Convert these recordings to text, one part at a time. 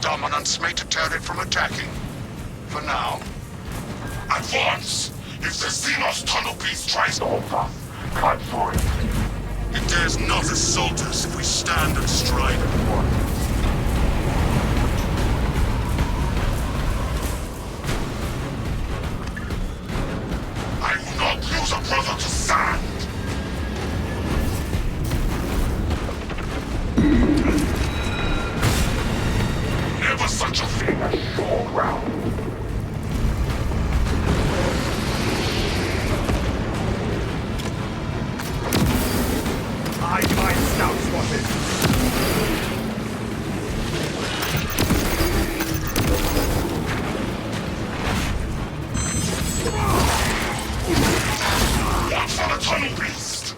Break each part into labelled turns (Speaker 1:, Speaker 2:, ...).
Speaker 1: Dominance may deter it from attacking. For now.
Speaker 2: Advance! If the Xenos tunnel piece tries to hold us, cut for it.
Speaker 1: It dares not assault us if we stand and stride at once.
Speaker 2: I will not lose a brother to sand! Never such a thing as shore ground.
Speaker 3: I find scout spotted.
Speaker 2: Watch for the tunnel beast!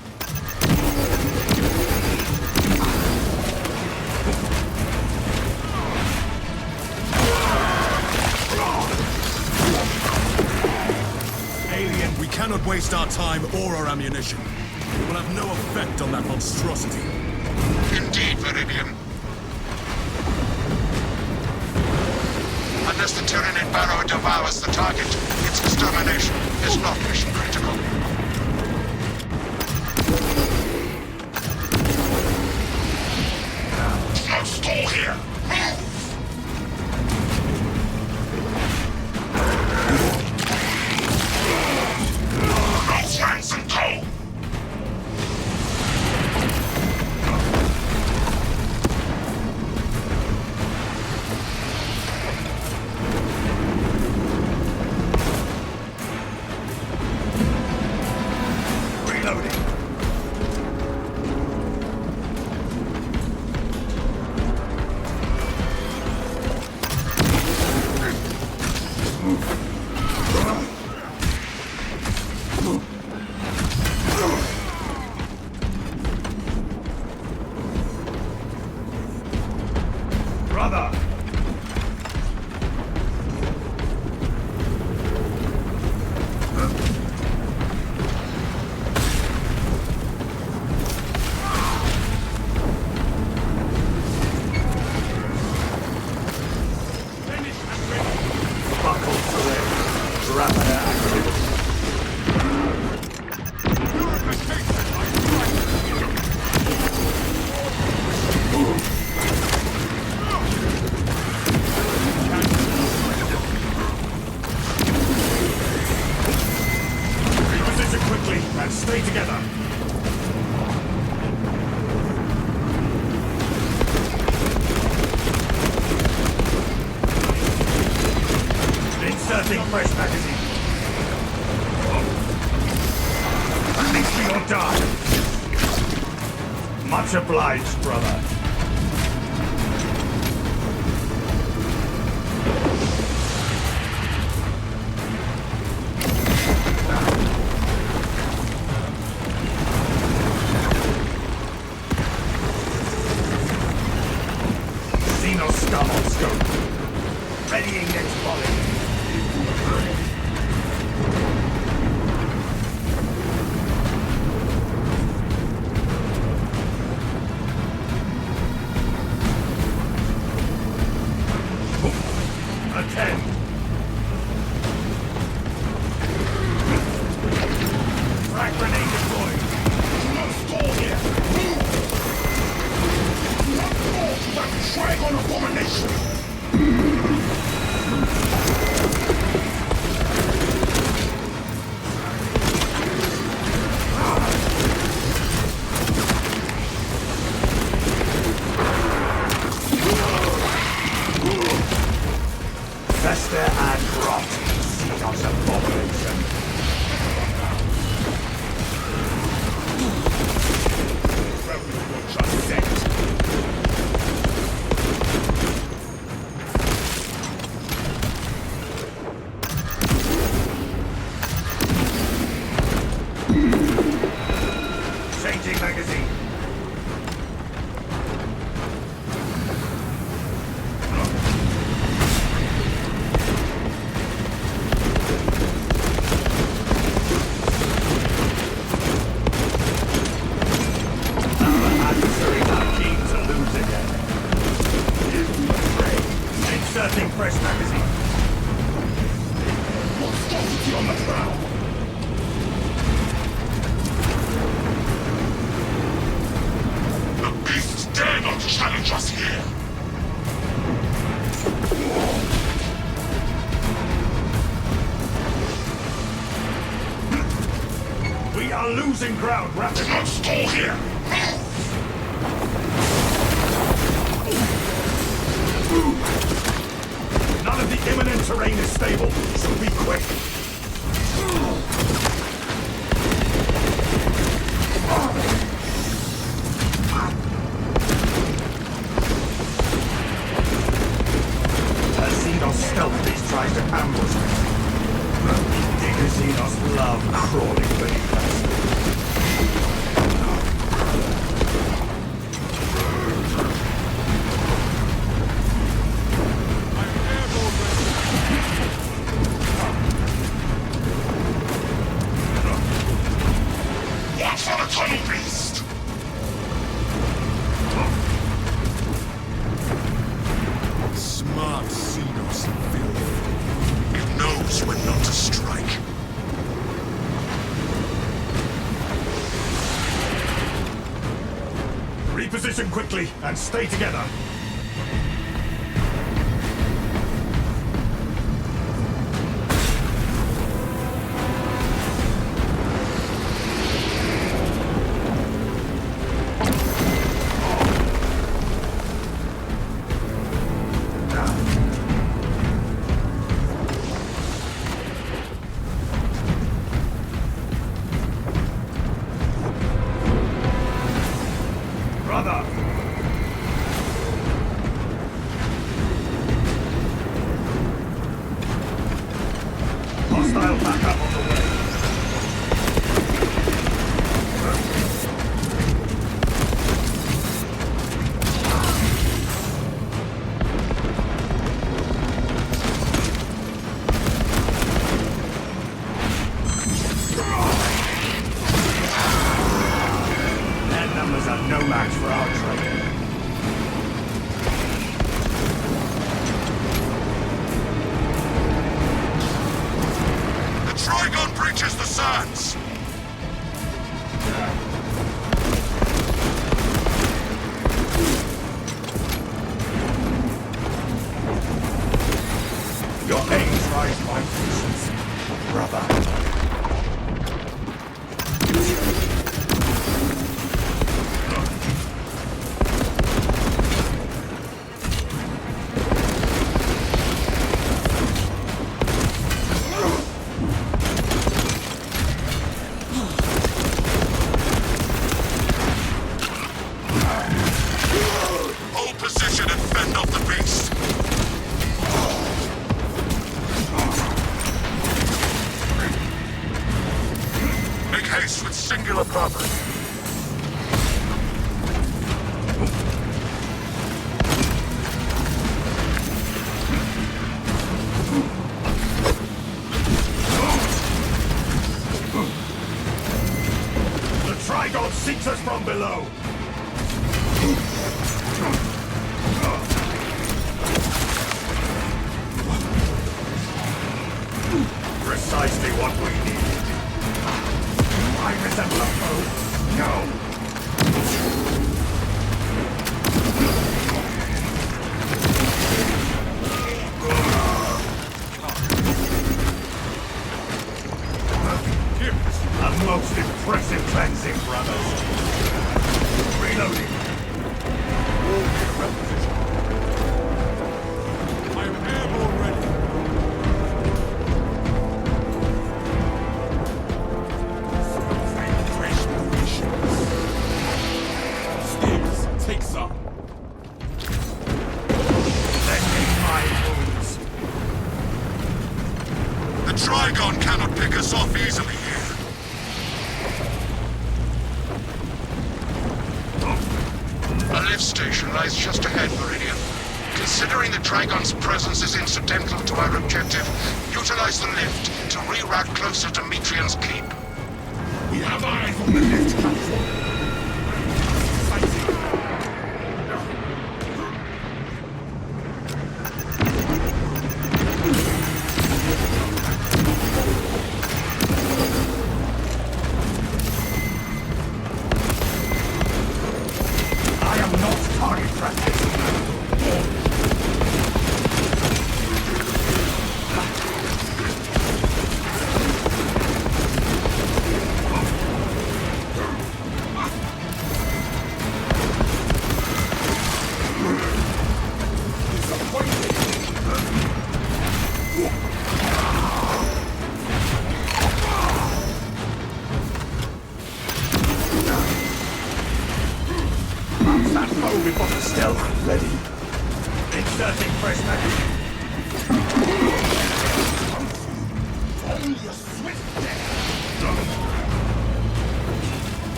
Speaker 4: Alien, we cannot waste our time or our ammunition. It will have no effect on that monstrosity.
Speaker 1: Indeed, Viridian. Unless the Tyranid Barrow devours the target, its extermination is not mission critical.
Speaker 2: No stall here! Move! Cross ranks and go!
Speaker 3: Reloading. Brother! Buckle to it. Rapid activity. Reposition quickly and stay together. Inserting fresh magazine. At least we don't die. Much obliged, brother. Xenos scum on scope. Readying next volley. Attend. Frag grenade deployed.
Speaker 2: No stall here! Move! Not fall to that Trigon abomination!
Speaker 3: Fester and rot. Xenos abomination. Just set. Changing magazine. Inserting fresh magazine.
Speaker 2: Monstrosity on the prowl. The beasts dare not challenge us here.
Speaker 3: We are losing ground
Speaker 2: Do
Speaker 3: rapidly.
Speaker 2: not stall here. Move!
Speaker 3: None of the imminent terrain is stable, so be quick. As Xenos stealthily tries to ambush me. The Xenos love crawling beneath us.
Speaker 2: Watch for the tunnel beast!
Speaker 4: Smart Xenos filth.
Speaker 1: It knows when not to strike.
Speaker 3: Reposition quickly and stay together. Brother! Hostile backup on the way. Their numbers are no match for our trade.
Speaker 1: The Trigon breaches the sands.
Speaker 3: Your aim tries my patience, brother.
Speaker 1: Hold position and fend off the beast. Make haste with singular purpose.
Speaker 3: The Trigon seeks us from below. Precisely what we need. I resemble a foe. No. A most impressive cleansing, brothers. Reloading.
Speaker 4: I am airborne ready. Fresh provisions. Steers, take some.
Speaker 3: Lend me my wounds.
Speaker 1: The Trigon cannot pick us off easily here. A lift station lies just ahead, Meridian. Considering the Trigon's presence is incidental to our objective, utilize the lift to reroute closer to Metrian's keep.
Speaker 2: We have eyes on the lift platform.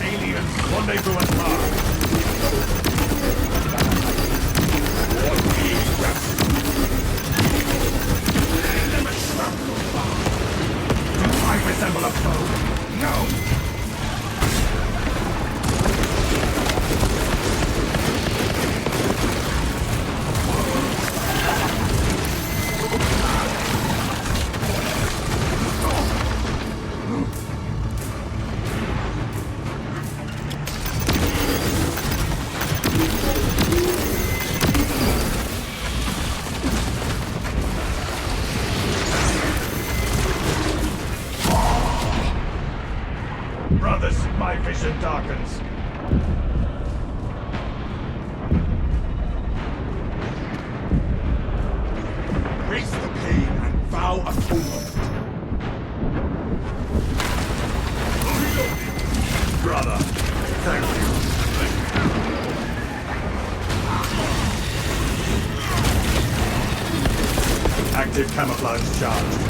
Speaker 3: Aliens, rendezvous at park. Do I resemble a foe? No. Brothers, my vision darkens. Face the pain and vow atonement. Brother, thank you. Active camouflage charged.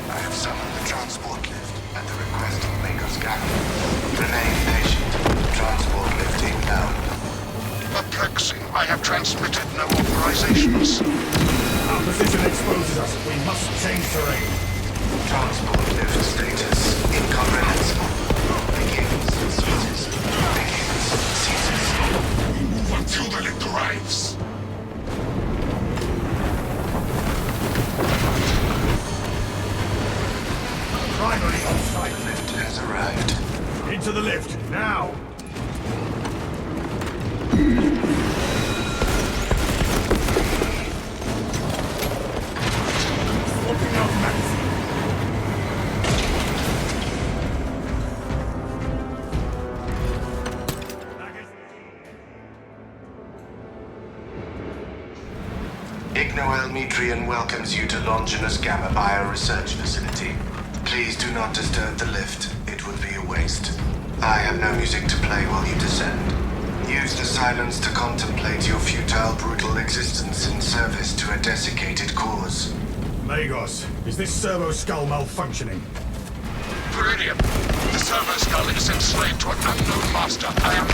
Speaker 1: I have summoned the transport lift at the request of Maker's Gang. Remain patient. Transport lift inbound. Perplexing. I have transmitted no authorizations.
Speaker 3: Our position exposes us. We must change terrain.
Speaker 1: Transport lift status incomprehensible. Begins, ceases. Begins, ceases.
Speaker 2: We move until the lift arrives.
Speaker 3: Primary on site.
Speaker 1: Lift has arrived.
Speaker 3: Into the lift, now! Swapping out magazine.
Speaker 1: Ignoel welcomes you to Longinus Gamma Bio Research Facility. Please do not disturb the lift. It would be a waste. I have no music to play while you descend. Use the silence to contemplate your futile, brutal existence in service to a desiccated cause.
Speaker 3: Magos, is this servo skull malfunctioning?
Speaker 1: Viridian, the servo skull is enslaved to an unknown master. I am...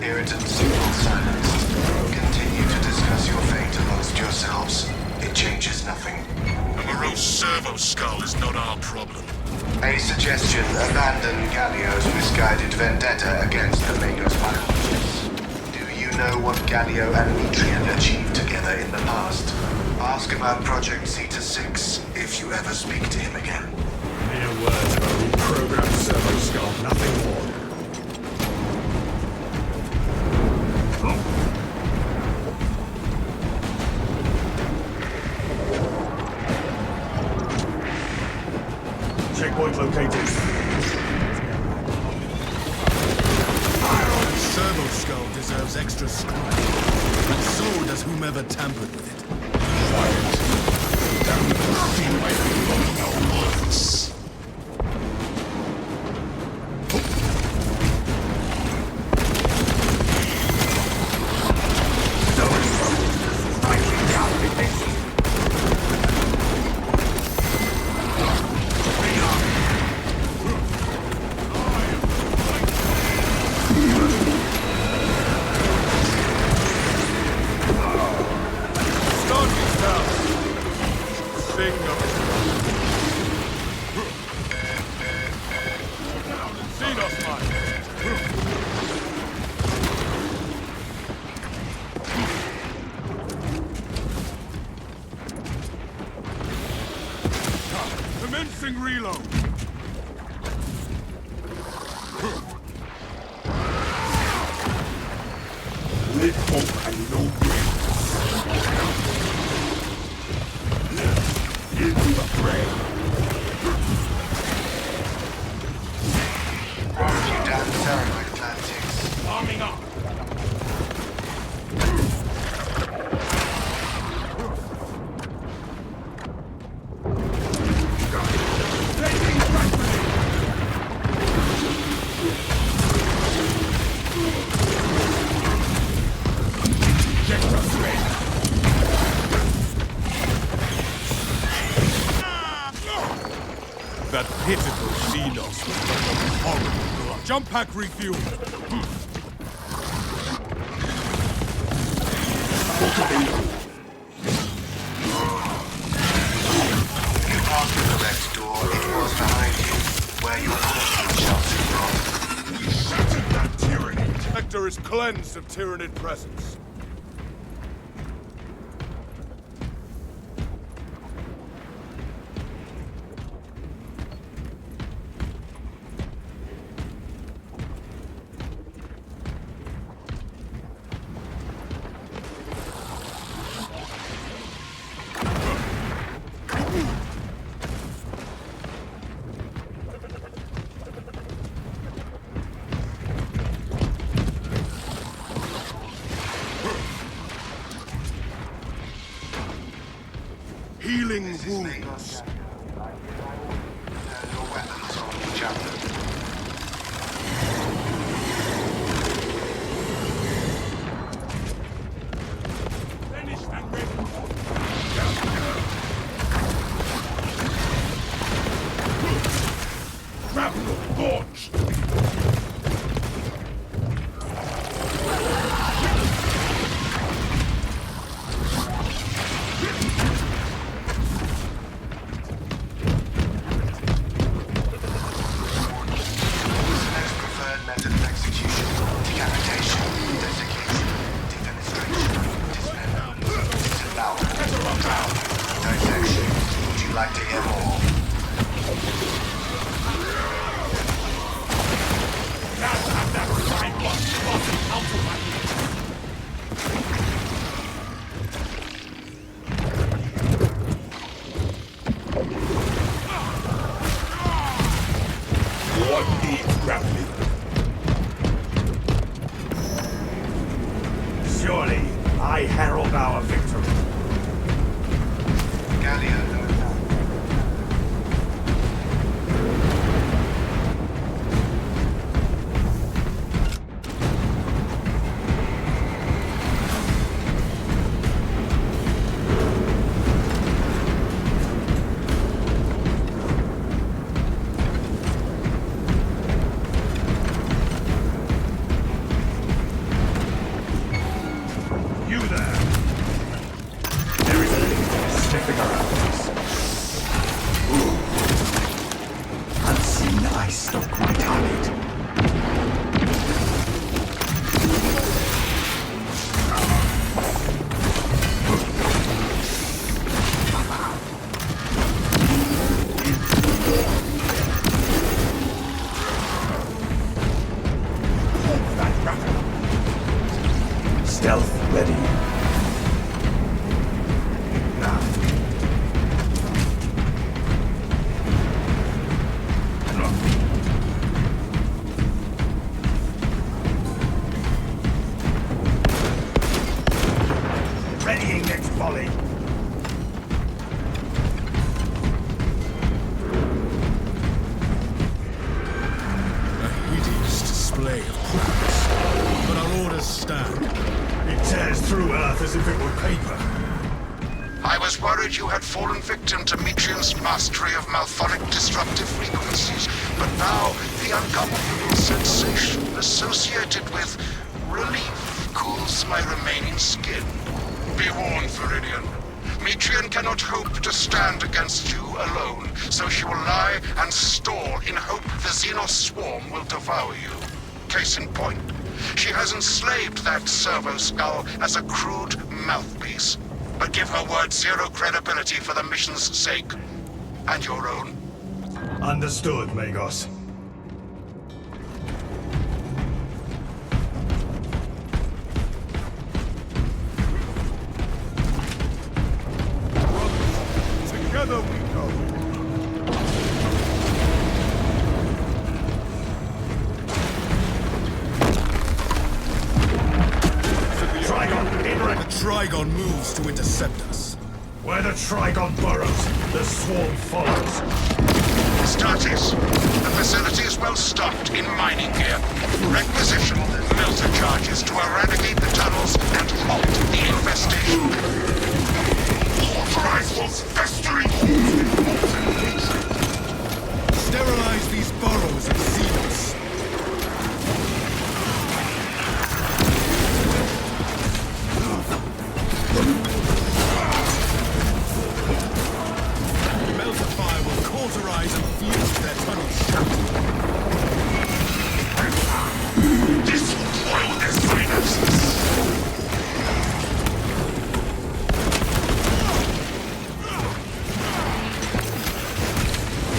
Speaker 1: Irritant signal silenced. Continue to discuss your fate amongst yourselves. It changes nothing.
Speaker 4: A morose servo skull is not our problem.
Speaker 1: A suggestion: abandon Gallio's misguided vendetta against the Magos biologists. Do you know what Gallio and Metrian achieved together in the past? Ask about Project Zeta 6 if you ever speak to him again.
Speaker 3: Mere words of a reprogrammed servo skull, nothing more. Checkpoint located.
Speaker 4: Servo skull deserves extra scrutiny, and so does whomever tampered with it. Commencing reload.
Speaker 3: Live hope and no grace. Into the fray.
Speaker 4: That pitiful Xenos was like a horrible blood. Jump pack refuel.
Speaker 5: You passed the correct door. It was behind you, where your enemy sheltered from.
Speaker 2: We shattered that tyranny.
Speaker 4: Sector is cleansed of Tyranid presence. Healing wounds.
Speaker 5: Your weapons on each other.
Speaker 2: Finished and ready. Grapple launched.
Speaker 5: Next preferred method of execution: decapitation, desiccation, defenestration, dismemberment, disembowelment, dissection. Would you like to hear more?
Speaker 2: Now have that right one spotted out of my reach. What needs grappling?
Speaker 3: Surely, I herald our victory.
Speaker 5: Gallia,
Speaker 3: You there! There is a link sniffing around us. Ooh. Unseen, I stalk my target.
Speaker 2: That rapid.
Speaker 3: Stealth ready. Now. Readying next volley.
Speaker 4: A hideous display of crookedness. But our orders stand.
Speaker 3: It tears through Earth as if it were paper.
Speaker 1: I was worried you had fallen victim to Metrian's mastery of malphonic disruptive frequencies, but now the ungovernable sensation associated with relief cools my remaining skin. Be warned, Viridian. Metrian cannot hope to stand against you alone, so she will lie and stall in hope the Xenos swarm will devour you. Case in point, she has enslaved that servo skull as a crude mouthpiece. But give her word zero credibility for the mission's sake. And your own.
Speaker 3: Understood, Magos.
Speaker 4: Together we go.
Speaker 3: Trigon, in rank.
Speaker 4: The Trigon moves to intercept us.
Speaker 3: Where the Trigon burrows, the swarm follows.
Speaker 1: Statis. The facility is well stocked in mining gear. Requisition melter charges to eradicate the tunnels and halt the infestation.
Speaker 2: Authorize those festering holes in molten hatred.
Speaker 4: refuse their tunnels shut.
Speaker 2: This will boil their synapses.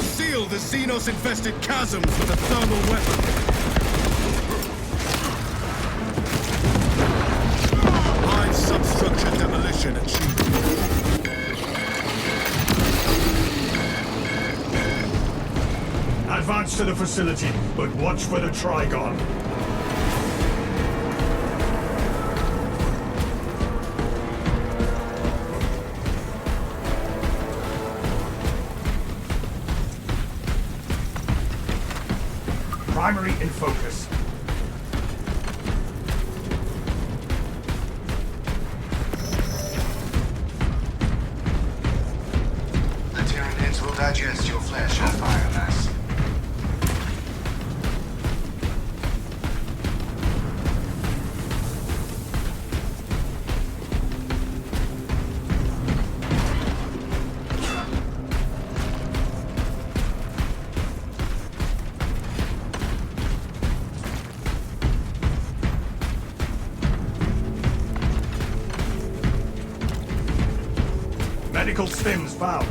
Speaker 4: Seal the Xenos-infested chasms with a thermal weapon. High substructure demolition achieved.
Speaker 3: Advance to the facility, but watch for the Trigon. Primary in focus.
Speaker 5: The Tyranids will digest your flesh as biomass.
Speaker 3: Medical stims found.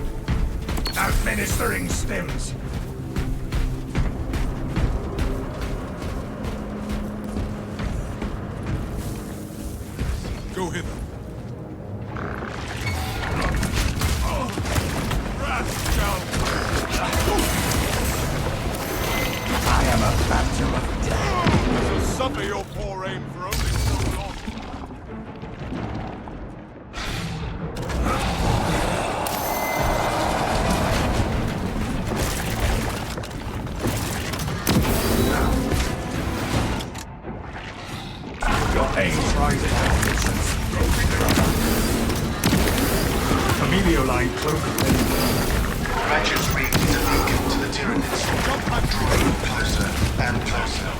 Speaker 3: Administering stims.
Speaker 4: Go hither.
Speaker 3: I am a phantom of death.
Speaker 4: You'll suffer your poor aim for only so long.
Speaker 3: Your aim tries it out, distance. Emilio line cloak.
Speaker 5: Ratchet's read is a beacon to the Tyranids. Drawing closer and closer.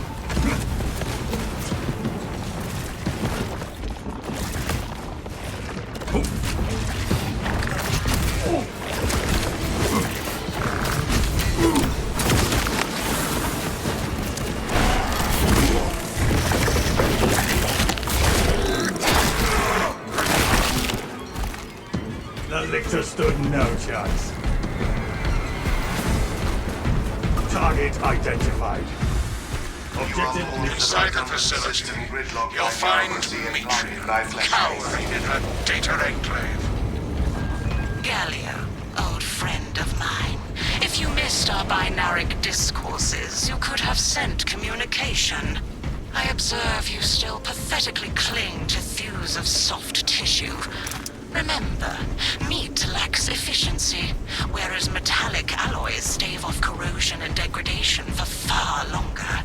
Speaker 3: The Lictor stood no chance. Target identified. Objective
Speaker 1: Inside the facility, you'll find Mitrian cowering in her data enclave.
Speaker 6: Gallia, old friend of mine. If you missed our binaric discourses, you could have sent communication. I observe you still pathetically cling to thews of soft tissue. Remember, meat lacks efficiency, whereas metallic alloys stave off corrosion and degradation for far longer.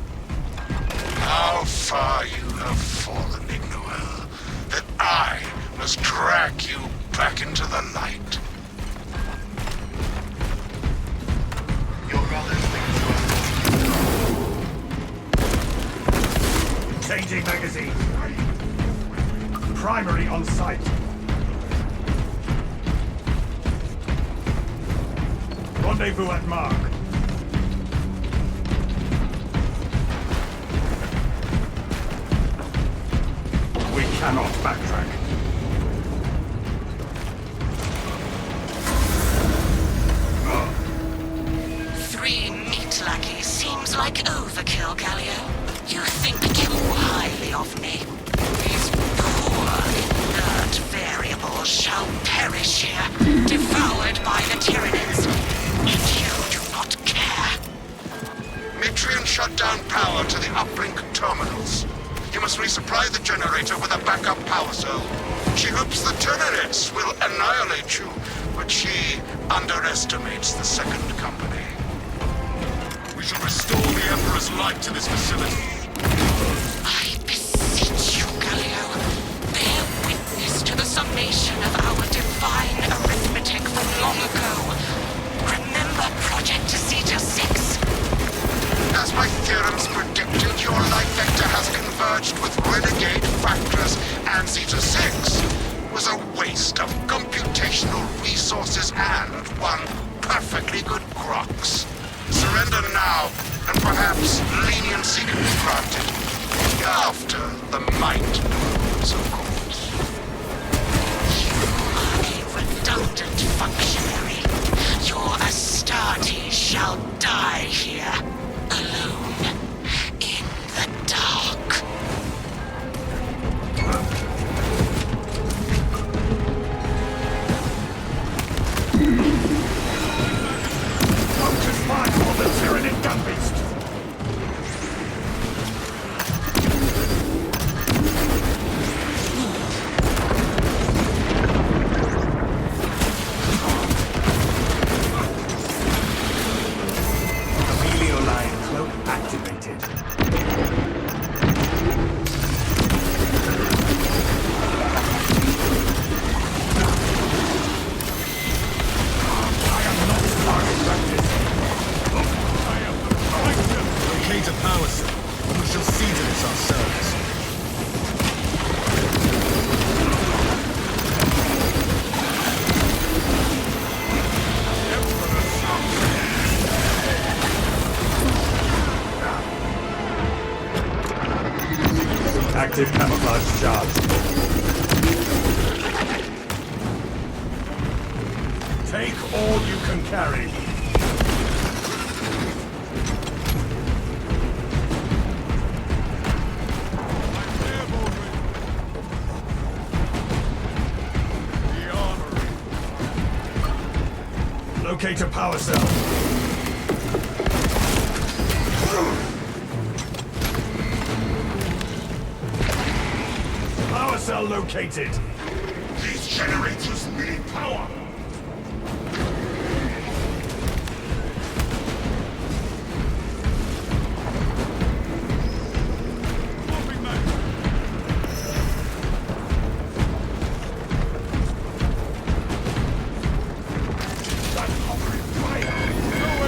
Speaker 1: How far you have fallen, Ignoel, that I must drag you back into the light.
Speaker 5: Your brothers think
Speaker 3: changing magazine. Primary on site. Rendezvous at mark. We cannot backtrack.
Speaker 6: Three meat lackeys seems like overkill, Gallia. You think too highly of me. These poor, inert variables shall perish here, devoured by the Tyranids. And you do not care.
Speaker 1: Mitrian shut down power to the uplink terminals. You must resupply the generator with a backup power cell. She hopes the Tyranids will annihilate you, but she underestimates the second company.
Speaker 4: We shall restore the Emperor's light to this facility.
Speaker 6: I beseech you, Galio. Bear witness to the summation of our divine arithmetic from long ago. Remember Project Zeta 6?
Speaker 1: As my theorems predicted, your light vector has converged with renegade factors, and Zeta 6 was a waste of computational resources and one perfectly good Grox. Surrender now, and perhaps leniency can be granted. After the might moves, of course.
Speaker 6: A redundant functionary. Your Astartes shall die here, alone, in the dark.
Speaker 3: Focus fire on the Tyranid gun beast! Line cloak activated. I am not target practice. I am the fighter.
Speaker 4: Locate a power cell, and we shall see to this ourselves.
Speaker 3: Active camouflage charge. Take all you can carry. Locate a power cell. Power cell located.
Speaker 2: These generators need power.
Speaker 3: That hovering fire.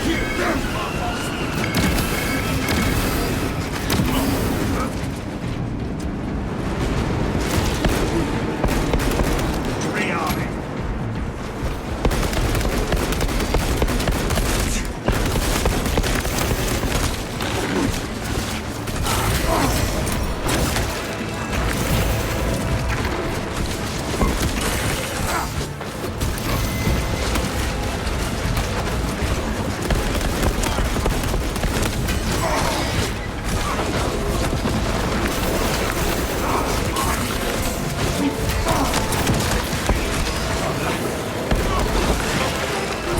Speaker 3: Keep them. Rearming.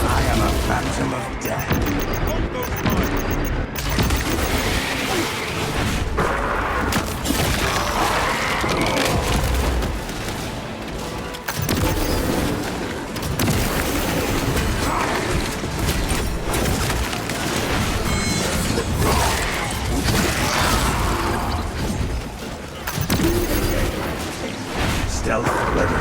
Speaker 3: I am a phantom of death. Stealth ready.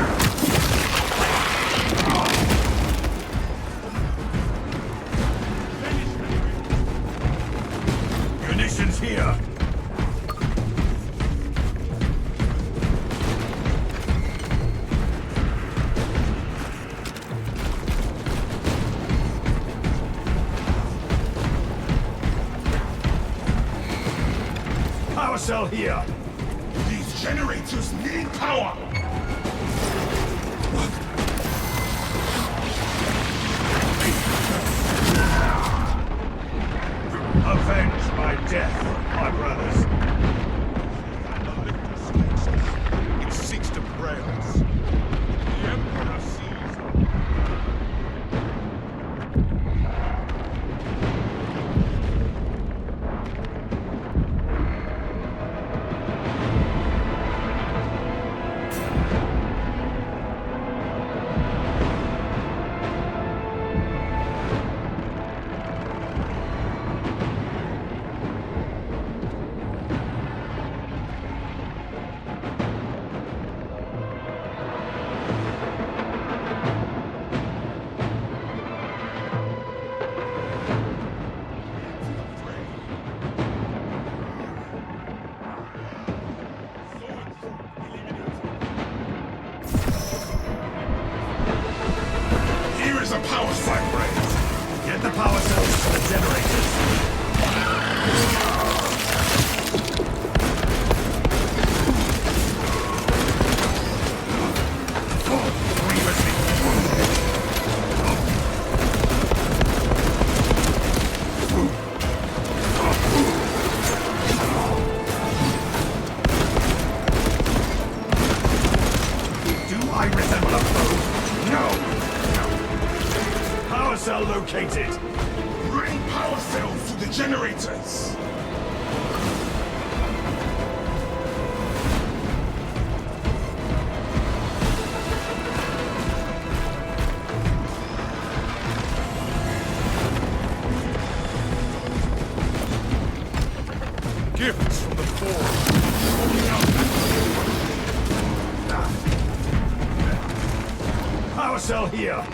Speaker 3: Munitions here. Power cell here.
Speaker 2: These generators need power.
Speaker 3: Avenge my death, my brothers.
Speaker 4: It seeks to prey on us. The Emperor sees.
Speaker 2: the generators!
Speaker 4: Gifts from the Forge.
Speaker 3: Power cell here!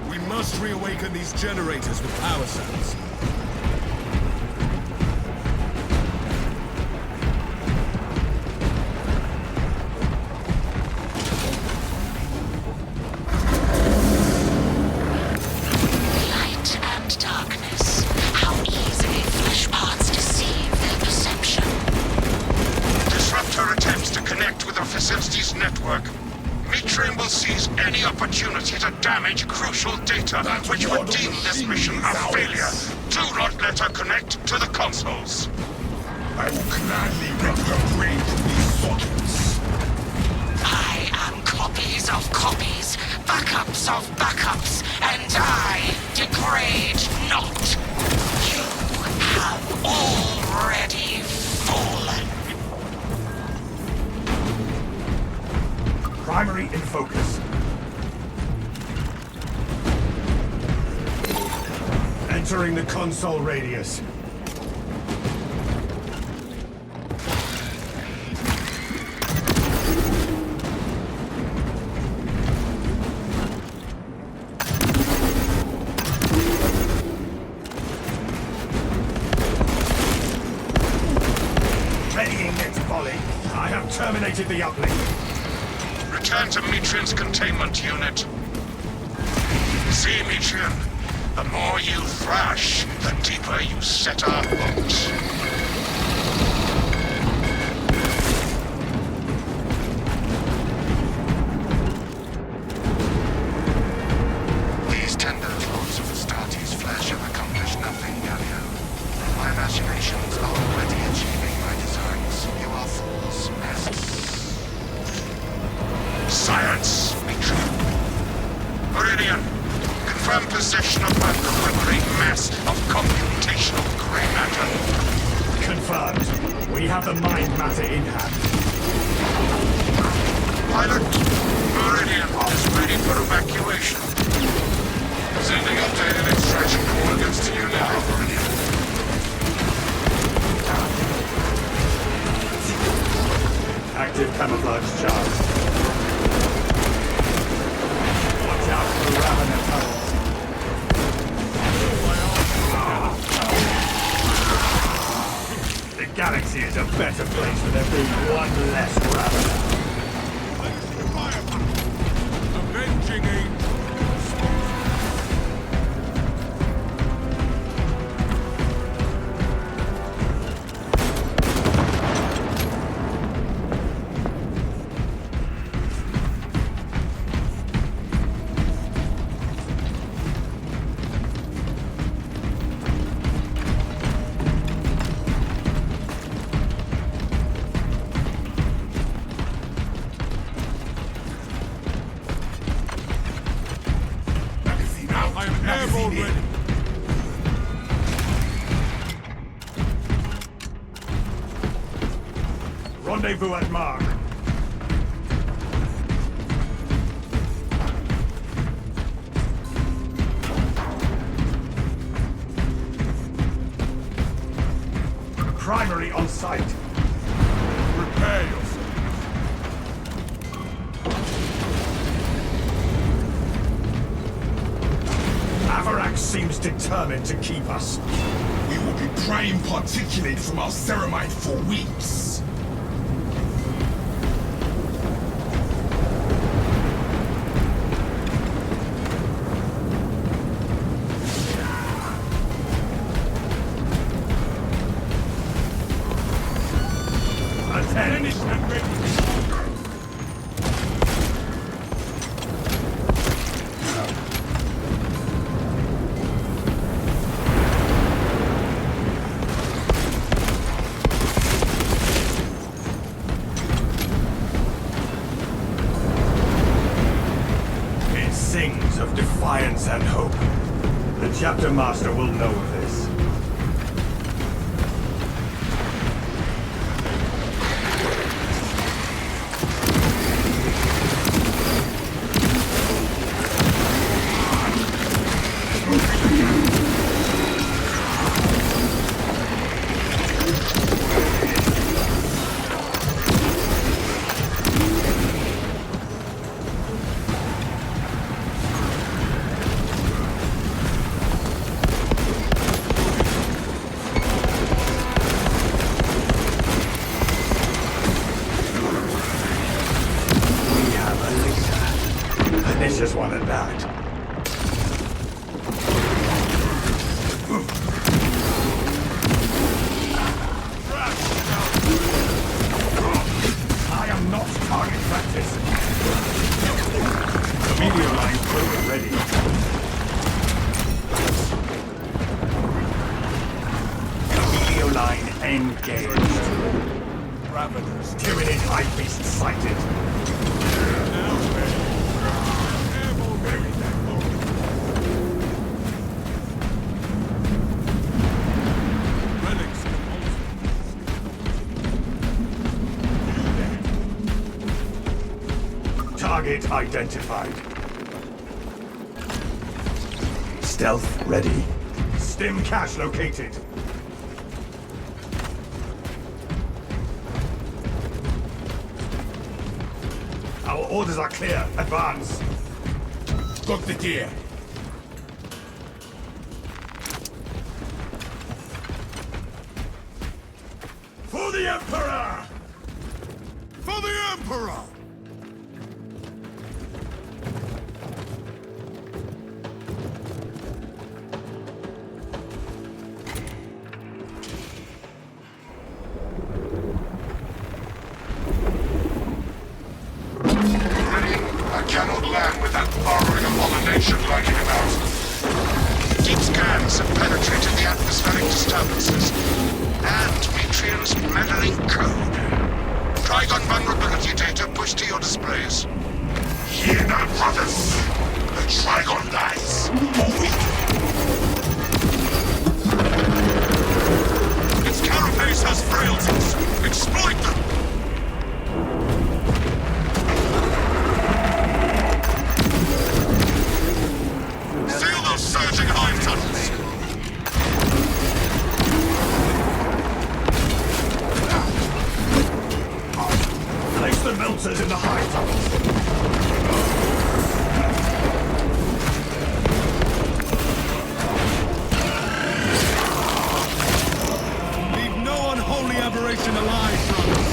Speaker 4: We must reawaken these generators with power cells.
Speaker 6: Light and darkness. How easily flesh parts deceive their perception.
Speaker 1: Disrupt her attempts to connect with our facility's network. Metrium will seize any opportunity to damage crucial data, which would deem this mission a failure. Do not let her connect to the consoles.
Speaker 2: I will gladly rip her brain from these sockets.
Speaker 6: I am copies of copies, backups of backups, and I degrade not. You have already fallen.
Speaker 3: Primary in focus. Entering the console radius. Readying next volley. I have terminated the uplink.
Speaker 1: Return to Metrian's containment unit. See, Metrian, the more you thrash, the deeper you set our hooks.
Speaker 5: These tender throats of Astartes' flesh have accomplished nothing, Galio. My machinations are already achieving my designs. You are fools' nests.
Speaker 1: Science, Metrian. Meridian, confirm possession of my quivering mass of computational gray matter.
Speaker 3: Confirmed. We have the mind matter in hand.
Speaker 1: Pilot, Meridian is ready for evacuation. Sending updated extraction coordinates to you now, Meridian.
Speaker 3: Active camouflage charge. Watch out for the Ravener tunnels. The galaxy is a better place for there being one less Ravener.
Speaker 4: Avenging Angel. I am airborne ready.
Speaker 3: Rendezvous at Mark. Primary on site.
Speaker 4: Prepare yourself.
Speaker 3: Avarax seems determined to keep us.
Speaker 2: We will be praying particulate from our ceramide for weeks.
Speaker 3: Attend. Engaged.
Speaker 4: Ravenous.
Speaker 3: Tyranid High Beast sighted.
Speaker 4: Now ready. Ammo ready. Relics of the
Speaker 3: Target identified. Stealth ready. Stim cache located. Our orders are clear. Advance.
Speaker 4: Cook the gear.
Speaker 3: For the Emperor!
Speaker 4: For the Emperor!
Speaker 2: I cannot land with that burrowing abomination lurking about.
Speaker 1: Deep scans have penetrated the atmospheric disturbances and Matrian's meddling code. Trigon vulnerability data pushed to your displays.
Speaker 2: Hear now, brothers. The Trigon dies.
Speaker 1: Its carapace has frailties. Exploit them! Seal those surging hive tunnels!
Speaker 3: Place the melters in the high tunnels.
Speaker 4: Leave no unholy aberration alive, brothers.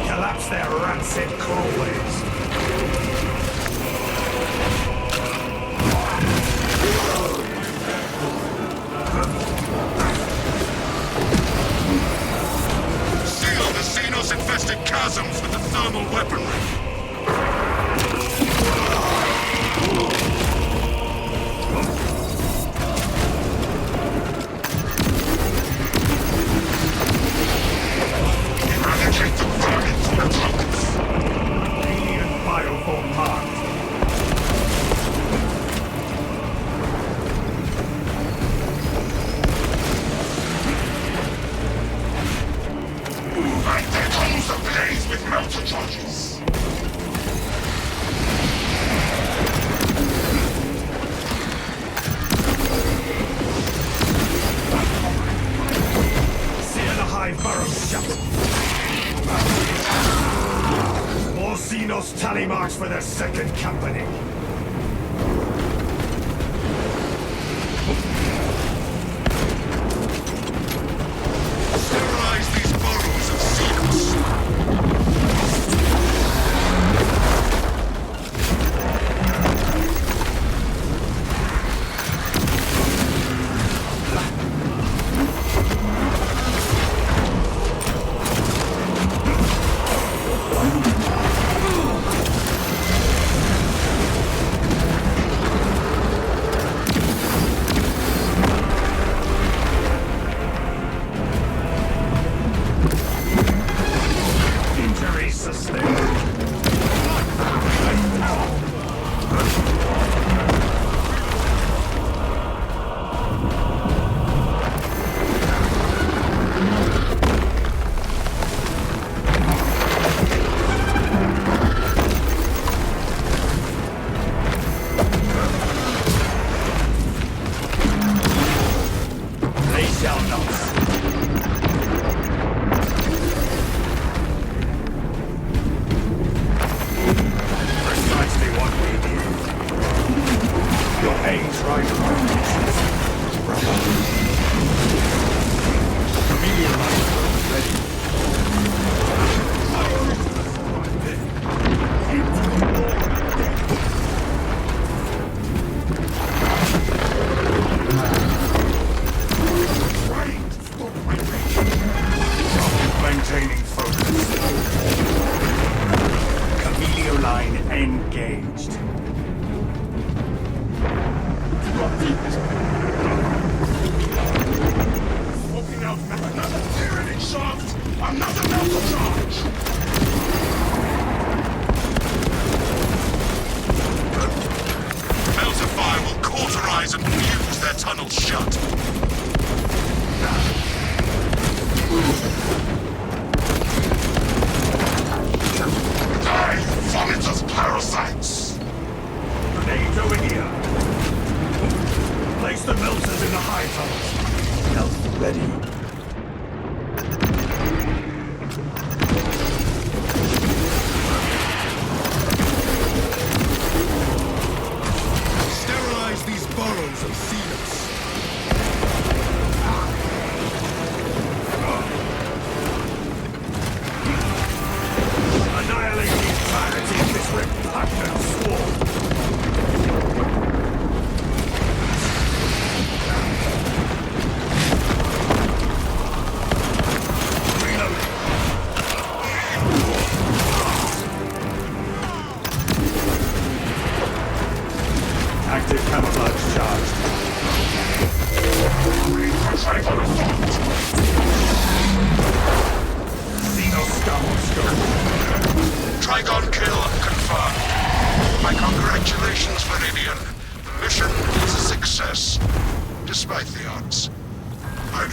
Speaker 3: Collapse their rancid crawlways.
Speaker 1: Seal the Xenos-infested chasms with the thermal weaponry!
Speaker 2: Eradicate the vermin from the tunnels.
Speaker 3: Alien bioform marked.
Speaker 2: Light their tunnels ablaze with melter charges.
Speaker 3: Sear the high burrow shut. More Xenos tally marks for the second company.
Speaker 1: Sterilize these burrows of Xenos!
Speaker 3: Injury sustained. They shall not. Precisely what we need. Your aim's right. Chameleon light ready. Trained
Speaker 1: shot.
Speaker 2: Die, vomit of parasites!
Speaker 3: Grenades over here. Place the melters in the high tunnels. Health ready.
Speaker 4: Sterilize these burrows of Xenos.
Speaker 3: Annihilate the entirety of this repugnant swarm. Reloading. Active camouflage charged.
Speaker 2: Infiltrate on the front!
Speaker 3: Xenos scum on scope.
Speaker 1: Trigon kill confirmed. My congratulations, Meridian. The mission is a success, despite the odds.
Speaker 2: I